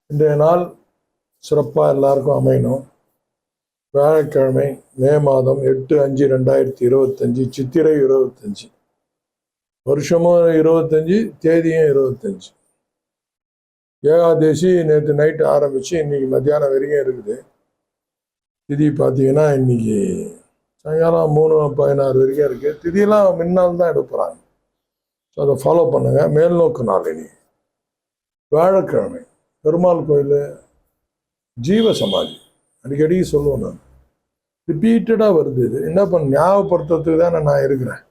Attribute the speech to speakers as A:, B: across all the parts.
A: இன்றைய நாள் சிறப்பாக எல்லாருக்கும் அமையணும். வியாழக்கிழமை மே மாதம் 8/5/2025 சித்திரை 25, வருஷமும் 25, தேதியும் 25. ஏகாதேசி நேற்று நைட்டு ஆரம்பித்து இன்னைக்கு மத்தியானம் வரைக்கும் இருக்குது. திதி பார்த்தீங்கன்னா இன்னைக்கு சாயங்காலம் 3:16 வரைக்கும் இருக்குது. திதியெல்லாம் முன்னால் தான் எடுப்புறாங்க. ஸோ அதை ஃபாலோ பண்ணுங்கள். மேல்நோக்கு நாள் இன்னைக்கு வியாழக்கிழமை. பெருமாள் கோயில் ஜீவ சமாதி அடிக்கடி சொல்லுவேன். நான் ரிப்பீட்டடாக வருது. இது என்ன பண்ண ஞாபகப்படுத்துறதுக்கு தானே நான் இருக்கிறேன்.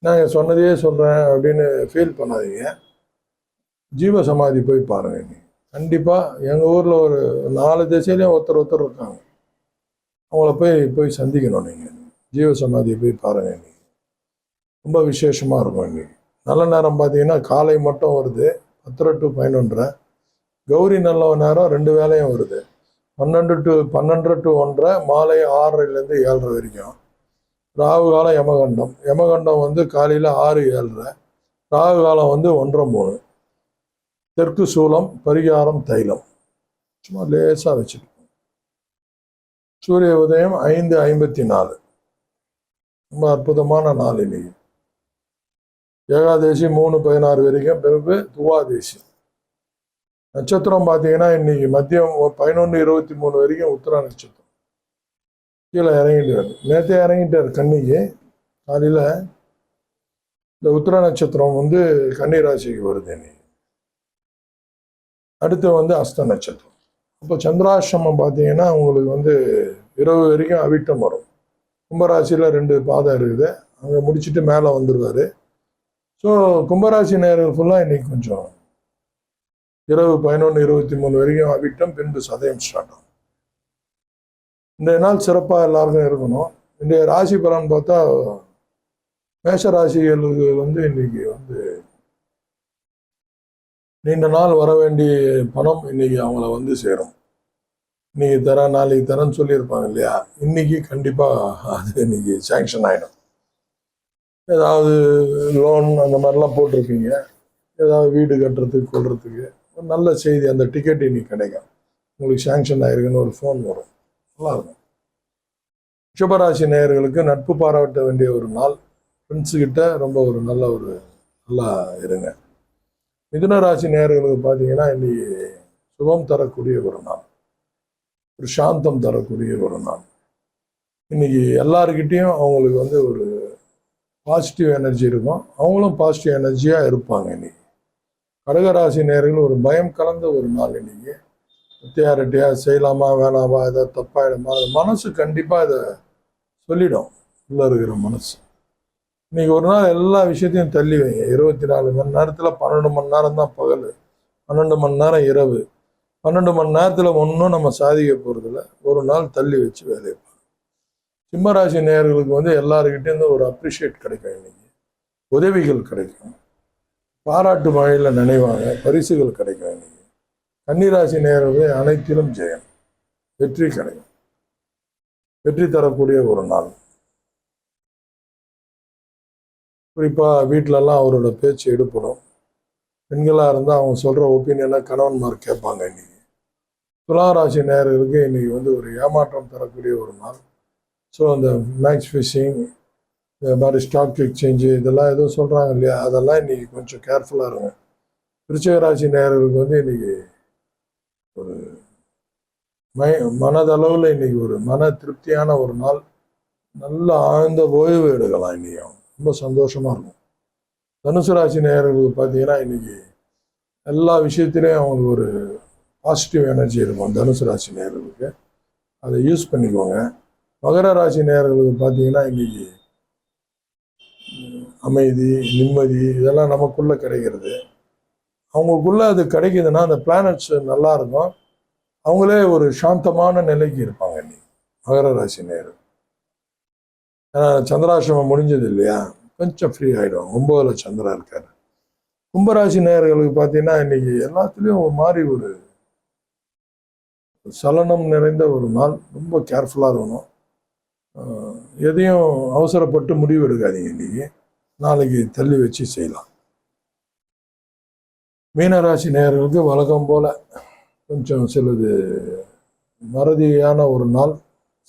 A: நான் சொன்னதையே சொல்கிறேன் அப்படின்னு ஃபீல் பண்ணாதீங்க. ஜீவ சமாதி போய் பாருங்கள். இன்னைக்கு கண்டிப்பாக எங்கள் ஊரில் ஒரு 4 திசையிலையும் ஒருத்தர் இருக்காங்க. அவங்கள போய் சந்திக்கணும். நீங்கள் ஜீவ சமாதியை போய் பாருங்கள். இன்னைக்கு ரொம்ப விசேஷமாக இருக்கும். இன்னைக்கு நல்ல நேரம் பார்த்தீங்கன்னா காலை மட்டும் வருது 10 to 11. கௌரி நல்ல நேரம் 2 வேளையும் வருது. 12 to 1:30, மாலை 6:00 7:30 வரைக்கும். ராகு காலம் யமகண்டம் வந்து காலையில் 6-7:30. ராகு காலம் வந்து 1:30-3. தெற்கு சூலம், பரிகாரம் தைலம். சும்மா லேசாக வச்சுட்டு. சூரிய உதயம் 5:54. ரொம்ப அற்புதமான நாள் இன்னைக்கு. ஏகாதேசி 3:16 வரைக்கும். பிறகு துவாதேசி. நட்சத்திரம் பார்த்தீங்கன்னா இன்னைக்கு மதியம் 11:23 வரைக்கும் உத்திரா நட்சத்திரம். கீழே இறங்கிட்டார். நேற்றே இறங்கிட்டார் கன்னிக்கு. காலையில் இந்த உத்திரா நட்சத்திரம் வந்து கன்னி ராசிக்கு வருது. இன்னைக்கு அடுத்து வந்து அஸ்த நட்சத்திரம். அப்போ சந்திராசிரமம் பார்த்தீங்கன்னா உங்களுக்கு வந்து இரவு வரைக்கும் அவிட்டம் வரும். கும்பராசியில் 2 பாதம் இருக்குது. அங்கே முடிச்சுட்டு மேலே வந்துடுவார். ஸோ கும்பராசி நேர்கள் ஃபுல்லாக இன்னைக்கு கொஞ்சம் இரவு 11:23 வரைக்கும் அவிட்டம், பின்பு சதயம் ஸ்டார்ட் ஆகும். இன்றைய நாள் சிறப்பாக எல்லாருக்கும் இருக்கணும். இன்றைய ராசி பலன் பார்த்தா மேஷ ராசிகளுக்கு வந்து இன்னைக்கு வந்து நீண்ட நாள் வர வேண்டிய பணம் இன்னைக்கு அவங்கள வந்து சேரும். இன்னைக்கு தரேன் நாளைக்கு தரேன்னு சொல்லியிருப்பாங்க இல்லையா, இன்னைக்கு கண்டிப்பாக அது இன்னைக்கு சேங்ஷன் ஆகிடும். ஏதாவது லோன் அந்த மாதிரிலாம் போட்டிருப்பீங்க, ஏதாவது வீடு கட்டுறதுக்கு கொள்றதுக்கு ஒரு நல்ல செய்தி. அந்த டிக்கெட் இன்னைக்கு கிடைக்கும். உங்களுக்கு சேங்ஷன் ஆயிருக்குன்னு ஒரு ஃபோன் வரும். நல்லாயிருக்கும். ரிஷபராசி நேயர்களுக்கு நட்பு பாராட்ட வேண்டிய ஒரு நாள். ஃப்ரெண்ட்ஸுக்கிட்ட ரொம்ப ஒரு நல்லா இருங்க. மிதுன ராசி நேயர்களுக்கு பார்த்தீங்கன்னா இன்னைக்கு சுகம் தரக்கூடிய ஒரு நாள், ஒரு சாந்தம் தரக்கூடிய ஒரு நாள். இன்னைக்கு எல்லாருக்கிட்டேயும் அவங்களுக்கு வந்து ஒரு பாசிட்டிவ் எனர்ஜி இருக்கும். அவங்களும் பாசிட்டிவ் எனர்ஜியாக இருப்பாங்க. இன்னைக்கு கடகராசி நேயர்கள் ஒரு பயம் கலந்த ஒரு நாள். இன்னைக்கு ரெட்டியா செய்யலாமா வேணாமா, ஏதாவது தப்பாயிடுமா, மனசு கண்டிப்பாக இதை சொல்லிடும். உள்ள இருக்கிற மனசு இன்னைக்கு ஒரு நாள் எல்லா விஷயத்தையும் தள்ளி வைங்க. 24 மணி நேரத்தில் 12 மணி நேரம் தான் பகல், 12 மணி நேரம் இரவு. 12 மணி நேரத்தில் ஒன்றும் நம்ம சாதிக்க போகிறதில்ல. ஒரு நாள் தள்ளி வச்சு வேலையை பார்க்கணும். சிம்மராசி நேயர்களுக்கு வந்து எல்லாருக்கிட்டேருந்து ஒரு அப்ரிஷியேட் கிடைக்கும். இன்னைக்கு உதவிகள் கிடைக்கும். பாராட்டு மழையில் நினைவாங்க. பரிசுகள் கிடைக்கும். இன்னைக்கு கன்னிராசி நேயர்களுக்கு அனைத்திலும் ஜெயம், வெற்றி கிடைக்கும். வெற்றி தரக்கூடிய ஒரு நாள். குறிப்பாக வீட்டிலலாம் அவரோட பேச்சு எடுப்படும். பெண்களாக இருந்தால் அவங்க சொல்கிற ஒப்பீனியனை கணவன்மார் கேட்பாங்க. இன்னைக்கு துளாராசி நேயர்களுக்கு இன்னைக்கு வந்து ஒரு ஏமாற்றம் தரக்கூடிய ஒரு நாள். ஸோ அந்த மேட்ச் ஃபிஷிங், இந்த மாதிரி ஸ்டாக் எக்ஸ்சேஞ்சு, இதெல்லாம் எதுவும் சொல்கிறாங்க இல்லையா, அதெல்லாம் இன்னைக்கு கொஞ்சம் கேர்ஃபுல்லாக இருங்க. விருச்சிக ராசி நேயர்களுக்கு வந்து இன்னைக்கு ஒரு மனதளவில் இன்னைக்கு ஒரு மன திருப்தியான ஒரு நாள். நல்ல ஆழ்ந்த ஓய்வு எடுக்கலாம். இன்னைக்கு ரொம்ப சந்தோஷமாக இருக்கும். தனுசு ராசி நேயர்களுக்கு பார்த்தீங்கன்னா இன்னைக்கு எல்லா விஷயத்திலையும் அவங்களுக்கு ஒரு பாசிட்டிவ் எனர்ஜி இருக்கும். தனுசு ராசி நேயர்களுக்கு அதை யூஸ் பண்ணிக்கோங்க. மகர ராசி நேயர்களுக்கு பார்த்தீங்கன்னா இன்னைக்கு அமைதி, நிம்மதி இதெல்லாம் நமக்குள்ளே கிடைக்கிறது. அவங்களுக்குள்ள அது கிடைக்குதுன்னா அந்த பிளானட்ஸ் நல்லா இருக்கும். அவங்களே ஒரு சாந்தமான நிலைக்கு இருப்பாங்க. இன்னைக்கு மகர ராசி நேயர்கள். ஏன்னா சந்திராசிரமம் முடிஞ்சது இல்லையா, கொஞ்சம் ஃப்ரீ ஆகிடும். 9ல் சந்திரா இருக்காரு. கும்பராசி நேயர்களுக்கு பார்த்தீங்கன்னா இன்னைக்கு எல்லாத்துலேயும் ஒரு மாதிரி ஒரு சலனம் நிறைந்த ஒரு நாள். ரொம்ப கேர்ஃபுல்லாக இருக்கணும். எதையும் அவசரப்பட்டு முடிவு எடுக்காதீங்க. இன்னைக்கு நாளைக்கு தள்ளி வச்சு செய்யலாம். மீனராசி நேயர்களுக்கு வழக்கம் போல கொஞ்சம் சிலது மறதியான ஒரு நாள்.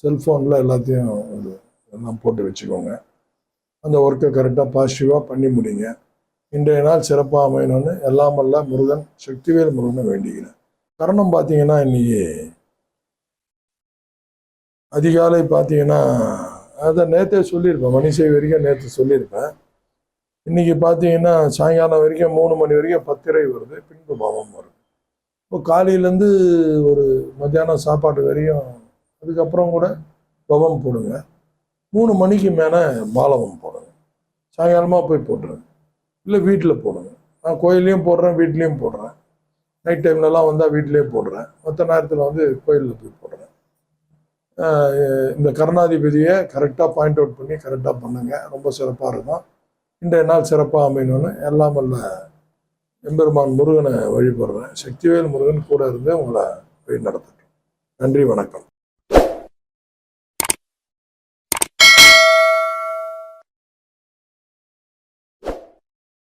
A: செல்ஃபோனில் எல்லாத்தையும் எல்லாம் போட்டு வச்சுக்கோங்க. அந்த ஒர்க்கை கரெக்டாக பாசிட்டிவாக பண்ணி முடிங்க. இன்றைய நாள் சிறப்பாக அமையணும்னு எல்லாம் வல்ல முருகன், சக்திவேல் முருகனை வேண்டிக்கிறேன். கரணம் பார்த்தீங்கன்னா இன்னைக்கு அதிகாலை பார்த்தீங்கன்னா, அதை நேற்றே சொல்லியிருப்பேன், மணிசை வரைக்கும் நேற்று சொல்லியிருப்பேன். இன்னைக்கு பார்த்தீங்கன்னா சாயங்காலம் வரைக்கும் 3 மணி வரைக்கும் பத்திரை வருது, பின்பு பாவம் வருது. இப்போ காலையிலேருந்து ஒரு மத்தியானம் சாப்பாடு வரையும், அதுக்கப்புறம் கூட பவம் போடுங்க. 3 மணிக்கு மேலே பாலவம் போடுங்க. சாயங்காலமாக போய் போட்டுருங்க, இல்லை வீட்டில் போடுங்க. நான் கோயிலையும் போடுறேன், வீட்லேயும் போடுறேன். நைட் டைம்லலாம் வந்தால் வீட்லேயும் போடுறேன். மற்ற நேரத்தில் வந்து கோயிலில் போய் போடுறேன். இந்த கருணாதிபதியை கரெக்டாக பாயிண்ட் அவுட் பண்ணி கரெக்டாக பண்ணுங்க, ரொம்ப சிறப்பாக இருக்கும். இன்றைய நாள் சிறப்பாக அமையணும்னு எல்லாம் வல்ல எம்பெருமான் முருகனை வழிபடுறேன். சக்திவேல் முருகன் கூட இருந்து உங்களை வழி நடத்தட்டும். நன்றி, வணக்கம்.